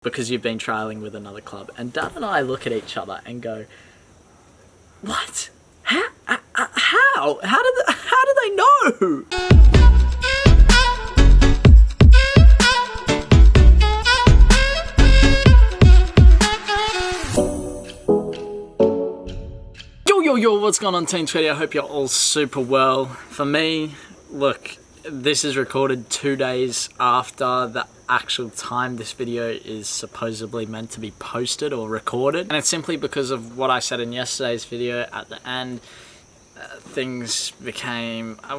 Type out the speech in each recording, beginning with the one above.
because you've been trialing with another club. And Dad and I look at each other and go, what? How? How do they know? Yo, what's going on, Team Tweedie? I hope you're all super well. For me, look, this is recorded 2 days after the actual time this video is supposedly meant to be posted or recorded. And it's simply because of what I said in yesterday's video at the end. Things became, I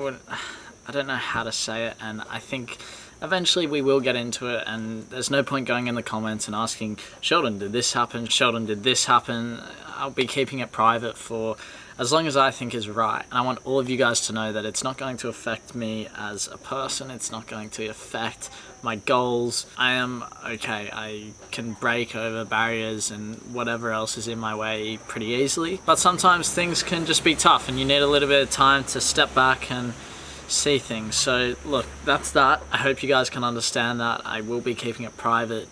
don't know how to say it, and I think eventually we will get into it, and there's no point going in the comments and asking, Sheldon, did this happen? Sheldon, did this happen? I'll be keeping it private for as long as I think is right. And I want all of you guys to know that it's not going to affect me as a person. It's not going to affect my goals. I am okay. I can break over barriers and whatever else is in my way pretty easily. But sometimes things can just be tough and you need a little bit of time to step back and see things. So look, that's that. I hope you guys can understand that. I will be keeping it private.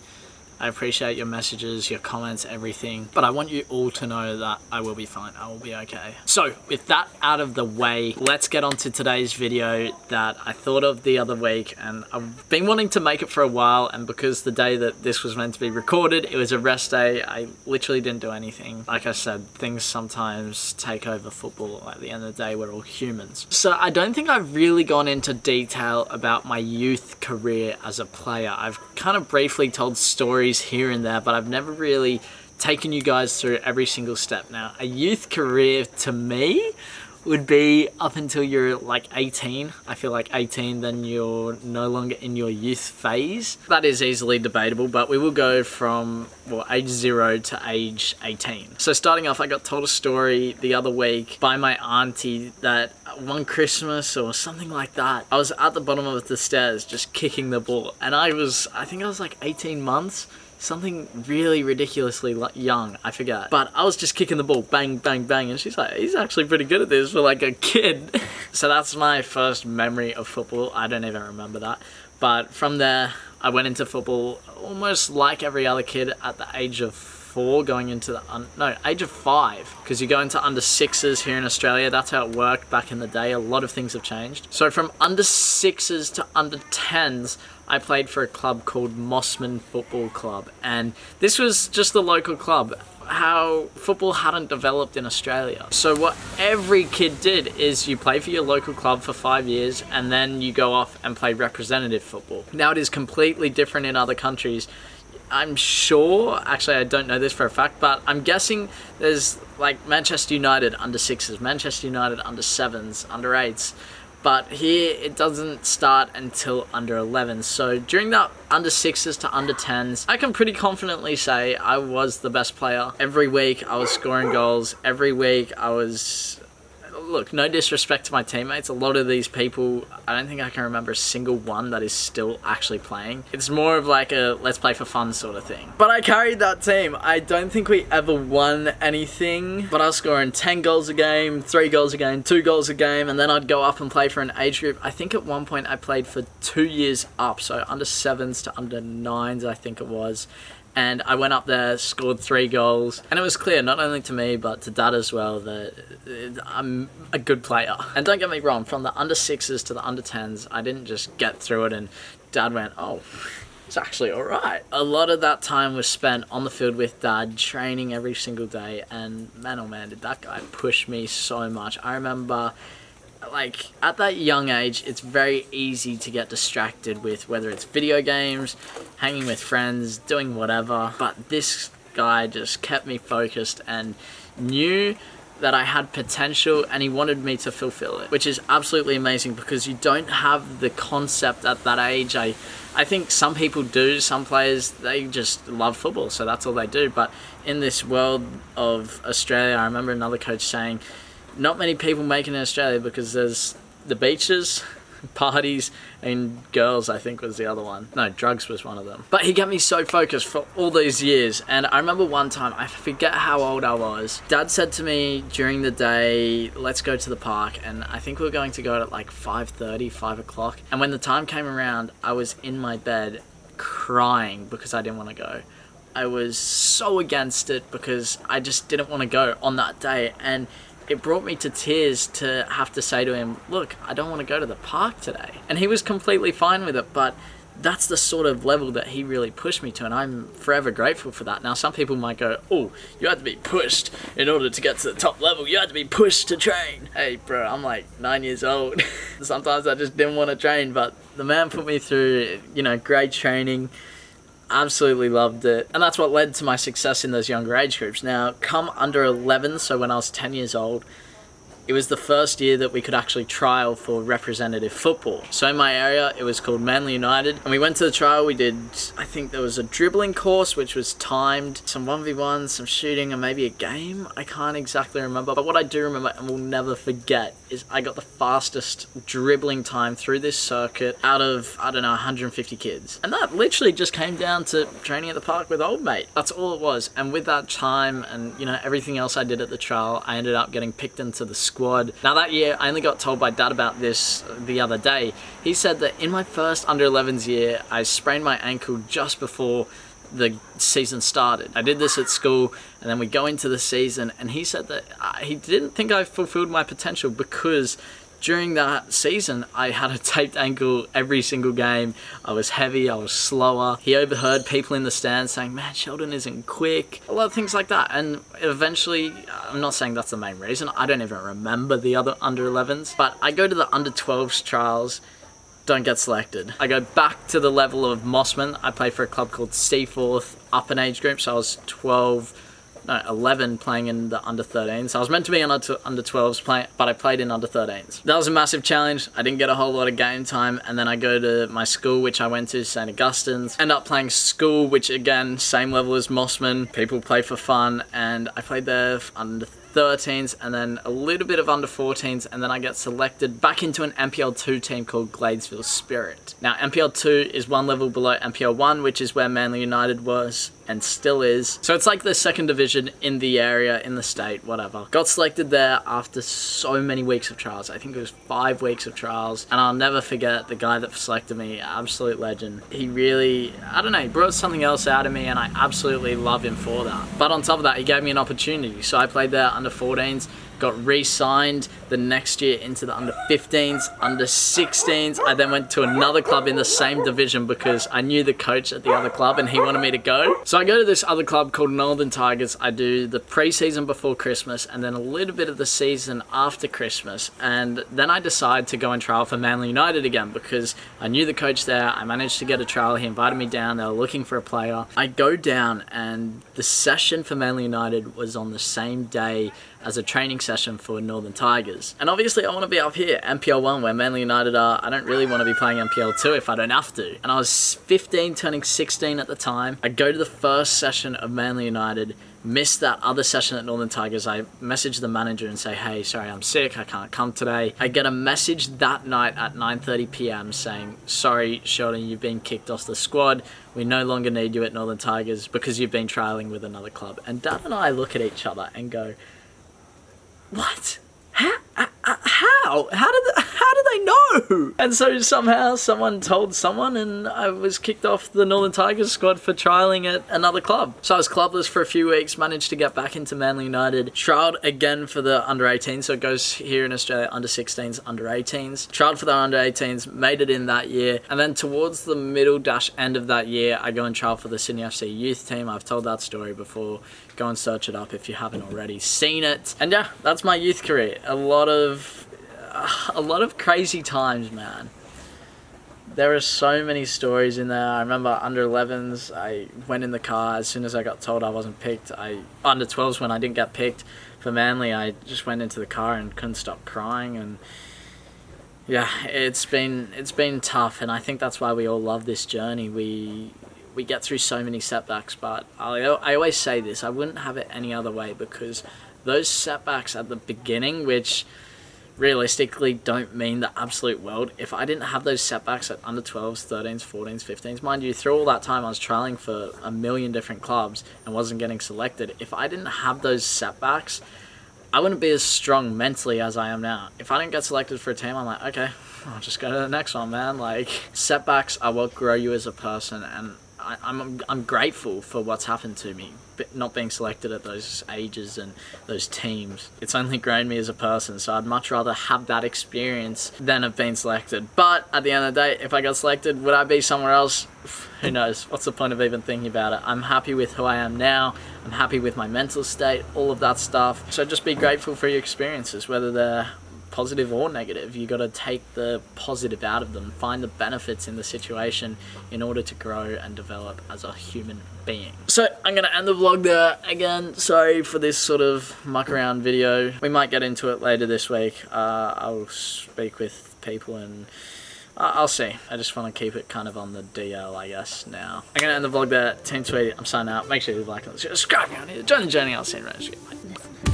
I appreciate your messages, your comments, everything, but I want you all to know that I will be fine. I will be okay. So with that out of the way, let's get on to today's video that I thought of the other week, and I've been wanting to make it for a while, and because the day that this was meant to be recorded, it was a rest day, I literally didn't do anything. Like I said, things sometimes take over football. At the end of the day, we're all humans. So I don't think I've really gone into detail about my youth career as a player. I've kind of briefly told stories here and there, but I've never really taken you guys through every single step. Now, a youth career to me would be up until you're like 18. I feel like 18, then you're no longer in your youth phase. That is easily debatable, but we will go from, well, age 0 to age 18. So starting off, I got told a story the other week by my auntie that one Christmas or something like that, I was at the bottom of the stairs just kicking the ball, and I think I was like 18 months, something really ridiculously young, I forget. But I was just kicking the ball, bang, bang, bang, and she's like, he's actually pretty good at this for like a kid. So that's my first memory of football. I don't even remember that. But from there, I went into football almost like every other kid at the age of 4, going into the, age of 5, because you go into under 6s here in Australia. That's how it worked back in the day. A lot of things have changed. So from under 6s to under 10s, I played for a club called Mossman Football Club, and this was just the local club. How football hadn't developed in Australia. So what every kid did is you play for your local club for 5 years and then you go off and play representative football. Now it is completely different in other countries. I'm sure, actually I don't know this for a fact, but I'm guessing there's like Manchester United under 6s, Manchester United under 7s, under 8s. But here it doesn't start until under 11s. So during that under 6s to under 10s, I can pretty confidently say I was the best player. Every week I was scoring goals. Every week I was... Look, no disrespect to my teammates. A lot of these people, I don't think I can remember a single one that is still actually playing. It's more of like a let's play for fun sort of thing. But I carried that team. I don't think we ever won anything, but I was scoring 10 goals a game, 3 goals a game, 2 goals a game, and then I'd go up and play for an age group. I think at one point I played for 2 years up, so under 7s to under 9s I think it was. And I went up there, scored 3 goals, and it was clear, not only to me, but to Dad as well, that I'm a good player. And don't get me wrong, from the under 6s to the under 10s, I didn't just get through it and Dad went, oh, it's actually all right. A lot of that time was spent on the field with Dad, training every single day, and man, oh man, did that guy push me so much. I remember, like, at that young age, it's very easy to get distracted with whether it's video games, hanging with friends, doing whatever. But this guy just kept me focused and knew that I had potential, and he wanted me to fulfill it, which is absolutely amazing because you don't have the concept at that age. I think some people do, some players, they just love football, so that's all they do. But in this world of Australia, I remember another coach saying, not many people make it in Australia because there's the beaches, parties, and girls, I think was the other one. No, drugs was one of them. But he got me so focused for all these years. And I remember one time, I forget how old I was, Dad said to me during the day, let's go to the park. And I think we were going to go at like 5:30, 5 o'clock. And when the time came around, I was in my bed crying because I didn't want to go. I was so against it because I just didn't want to go on that day, and it brought me to tears to have to say to him, look, I don't want to go to the park today. And he was completely fine with it, but that's the sort of level that he really pushed me to, and I'm forever grateful for that. Now, some people might go, oh, you had to be pushed in order to get to the top level. You had to be pushed to train. Hey, bro, I'm like 9 years old. Sometimes I just didn't want to train, but the man put me through, great training. Absolutely loved it. And that's what led to my success in those younger age groups. Now, come under 11, so when I was 10 years old, it was the first year that we could actually trial for representative football. So in my area, it was called Manly United. And we went to the trial, we did, I think there was a dribbling course, which was timed, some 1v1, some shooting, and maybe a game. I can't exactly remember. But what I do remember and will never forget is I got the fastest dribbling time through this circuit out of, 150 kids. And that literally just came down to training at the park with old mate. That's all it was. And with that time and, everything else I did at the trial, I ended up getting picked into the squad. Now that year, I only got told by Dad about this the other day. He said that in my first under 11s year, I sprained my ankle just before the season started. I did this at school, and then we go into the season, and he said that he didn't think I fulfilled my potential because during that season, I had a taped ankle every single game. I was heavy, I was slower. He overheard people in the stands saying, man, Sheldon isn't quick. A lot of things like that. And eventually, I'm not saying that's the main reason. I don't even remember the other under 11s. But I go to the under 12s trials, don't get selected. I go back to the level of Mossman. I play for a club called Seaforth, up an age group. So I was 11 playing in the under 13s. I was meant to be in under 12s playing, but I played in under 13s. That was a massive challenge. I didn't get a whole lot of game time, and then I go to my school, which I went to, St. Augustine's. End up playing school, which again, same level as Mossman. People play for fun, and I played there under 13s and then a little bit of under 14s, and then I get selected back into an MPL2 team called Gladesville Spirit. Now MPL2 is one level below MPL1, which is where Manly United was and still is. So it's like the second division in the area, in the state, whatever. Got selected there after so many weeks of trials. I think it was 5 weeks of trials, and I'll never forget the guy that selected me, absolute legend. He really, I don't know, he brought something else out of me, and I absolutely love him for that. But on top of that, he gave me an opportunity. So I played there under 14s, got re-signed the next year into the under 15s, under 16s. I then went to another club in the same division because I knew the coach at the other club and he wanted me to go. So I go to this other club called Northern Tigers. I do the pre-season before Christmas and then a little bit of the season after Christmas. And then I decide to go and trial for Manly United again because I knew the coach there. I managed to get a trial. He invited me down. They were looking for a player. I go down and the session for Manly United was on the same day as a training session for Northern Tigers. And obviously I want to be up here, MPL1, where Manly United are. I don't really want to be playing MPL2 if I don't have to. And I was 15, turning 16 at the time. I go to the first session of Manly United, miss that other session at Northern Tigers. I message the manager and say, hey, sorry, I'm sick, I can't come today. I get a message that night at 9:30 p.m. saying, sorry, Sheldon, you've been kicked off the squad. We no longer need you at Northern Tigers because you've been trialling with another club. And Dad and I look at each other and go, what? How? How did they know? And so somehow someone told someone and I was kicked off the Northern Tigers squad for trialling at another club. So I was clubless for a few weeks, managed to get back into Manly United, trialled again for the under 18s, so it goes here in Australia, under 16s, under 18s. Trialled for the under 18s, made it in that year, and then towards the middle-end of that year, I go and trial for the Sydney FC youth team. I've told that story before. Go and search it up if you haven't already seen it. And yeah, that's my youth career. A lot of crazy times, man. There are so many stories in there. I remember under 11s, I went in the car as soon as I got told I wasn't picked. Under 12s, when I didn't get picked for Manly, I just went into the car and couldn't stop crying. And yeah, it's been tough, and I think that's why we all love this journey. We get through so many setbacks, but I always say this, I wouldn't have it any other way, because those setbacks at the beginning, which realistically don't mean the absolute world, if I didn't have those setbacks at under 12s, 13s, 14s, 15s, mind you, through all that time I was trialing for a million different clubs and wasn't getting selected. If I didn't have those setbacks, I wouldn't be as strong mentally as I am now. If I didn't get selected for a team, I'm like, okay, I'll just go to the next one, man. Like, setbacks are what grow you as a person, and I'm grateful for what's happened to me, but not being selected at those ages and those teams. It's only grown me as a person, so I'd much rather have that experience than have been selected. But at the end of the day, if I got selected, would I be somewhere else? Who knows? What's the point of even thinking about it? I'm happy with who I am now. I'm happy with my mental state, all of that stuff. So just be grateful for your experiences, whether they're positive or negative. You got to take the positive out of them, find the benefits in the situation in order to grow and develop as a human being. So I'm gonna end the vlog there. Again, sorry for this sort of muck around video. We might get into it later this week. I'll speak with people and I'll see. I just want to keep it kind of on the DL, I guess, now. I'm gonna end the vlog there. Team Tweedie, I'm signing out. Make sure you like and subscribe. Join the journey. I'll see you in the next video. Bye.